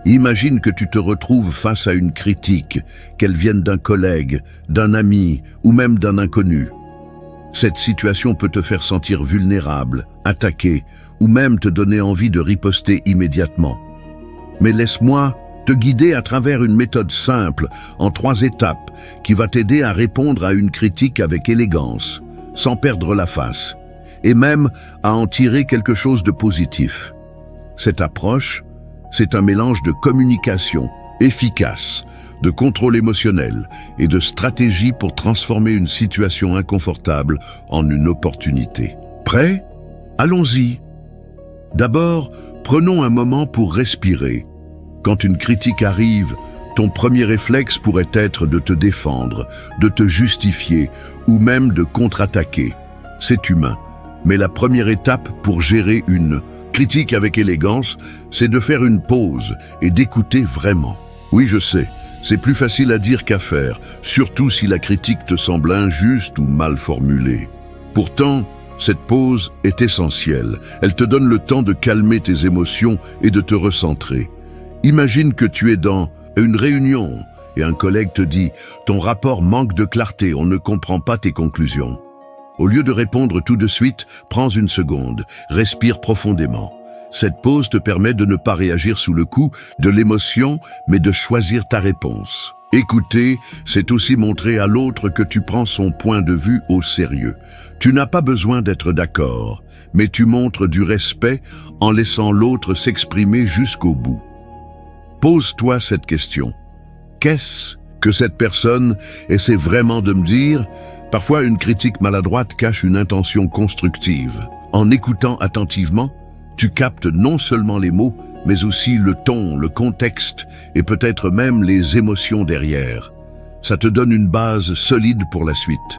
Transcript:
Imagine que tu te retrouves face à une critique, qu'elle vienne d'un collègue, d'un ami ou même d'un inconnu. Cette situation peut te faire sentir vulnérable, attaqué ou même te donner envie de riposter immédiatement. Mais laisse-moi te guider à travers une méthode simple, en 3 étapes, qui va t'aider à répondre à une critique avec élégance, sans perdre la face, et même à en tirer quelque chose de positif. Cette approche, c'est un mélange de communication efficace, de contrôle émotionnel et de stratégie pour transformer une situation inconfortable en une opportunité. Prêt? Allons-y. D'abord, prenons un moment pour respirer. Quand une critique arrive, ton premier réflexe pourrait être de te défendre, de te justifier ou même de contre-attaquer. C'est humain, mais la première étape pour gérer une critique avec élégance, c'est de faire une pause et d'écouter vraiment. Oui, je sais, c'est plus facile à dire qu'à faire, surtout si la critique te semble injuste ou mal formulée. Pourtant, cette pause est essentielle. Elle te donne le temps de calmer tes émotions et de te recentrer. Imagine que tu es dans une réunion et un collègue te dit « Ton rapport manque de clarté, on ne comprend pas tes conclusions ». Au lieu de répondre tout de suite, prends une seconde, respire profondément. Cette pause te permet de ne pas réagir sous le coup de l'émotion, mais de choisir ta réponse. Écouter, c'est aussi montrer à l'autre que tu prends son point de vue au sérieux. Tu n'as pas besoin d'être d'accord, mais tu montres du respect en laissant l'autre s'exprimer jusqu'au bout. Pose-toi cette question. Qu'est-ce que cette personne essaie vraiment de me dire ? Parfois, une critique maladroite cache une intention constructive. En écoutant attentivement, tu captes non seulement les mots, mais aussi le ton, le contexte et peut-être même les émotions derrière. Ça te donne une base solide pour la suite.